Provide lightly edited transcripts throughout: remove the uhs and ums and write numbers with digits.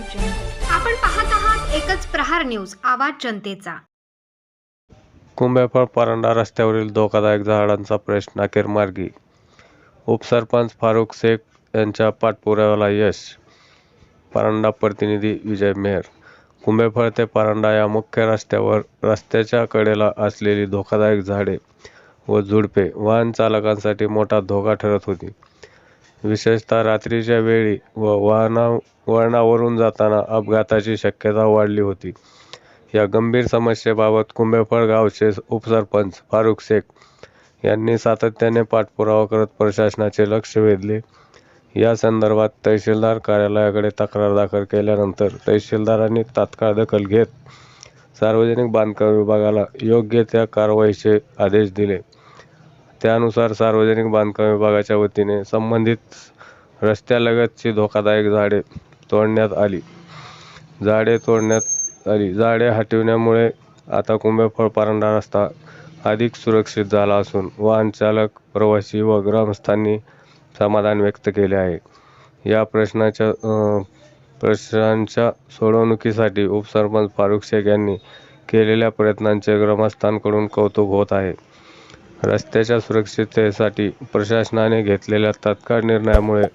आपण पाहत आहात एकच प्रहार न्यूज, आवाज जनतेचा। कुंभेफळ परांडा रस्त्यावरील धोकादायक झाडांचा प्रश्न अखेर मार्गी, उपसरपंच फारुख शेख यांच्या पाठपुराव्याला यश। परांडा प्रतिनिधी विजय मेहर। कुंभेफळ ते परांडा या मुख्य रस्त्यावर रस्त्याच्या कडेला असलेली धोकादायक झाडे व झुडपे वाहन चालकांसाठी मोठा धोका ठरत होती। विशेषतः रात्रीच्या वेळी व वळणावरून जाताना अपघाताची शक्यता वाढली होती। या गंभीर समस्येबाबत कुंभेफळ गावचे उपसरपंच फारुख शेख यांनी सातत्याने पाठपुरावा करत प्रशासनाचे लक्ष वेधले। या संदर्भात तहसीलदार कार्यालयाकडे तक्रार दाखल केल्यानंतर तहसीलदारांनी तात्काळ दखल घेत सार्वजनिक बांधकाम विभागाला योग्य त्या कारवाईचे आदेश दिले। त्यानुसार सार्वजनिक बांधकाम विभागाच्या वतीने संबंधित रस्त्यालगतची धोकादायक झाडे तोडण्यात आली। झाडे हटविण्यामुळे आता कुंभेफळ परांडा रस्ता अधिक सुरक्षित झाला असून वाहन चालक, प्रवासी व ग्रामस्थांनी समाधान व्यक्त केले आहे। या प्रश्नांच्या सोडवणुकीसाठी उपसरपंच फारुख शेख यांनी केलेल्या प्रयत्नांचे ग्रामस्थांकडून कौतुक होत आहे। रस्त्याच्या सुरक्षिततेसाठी प्रशासनाने घेतलेल्या तात्काळ निर्णयामुळे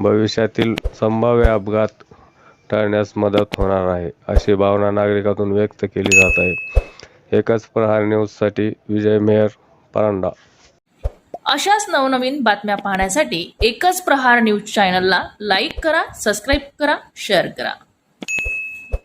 भविष्यातील संभाव्य अपघात टाळण्यास मदत होणार आहे, अशी भावना नागरिकांतून व्यक्त केली जात आहे। एकच प्रहार न्यूजसाठी विजय मेहर, परांडा। अशाच नवनवीन बातम्या पाहण्यासाठी एकच प्रहार न्यूज चॅनलला लाईक करा, सबस्क्राईब करा, शेअर करा।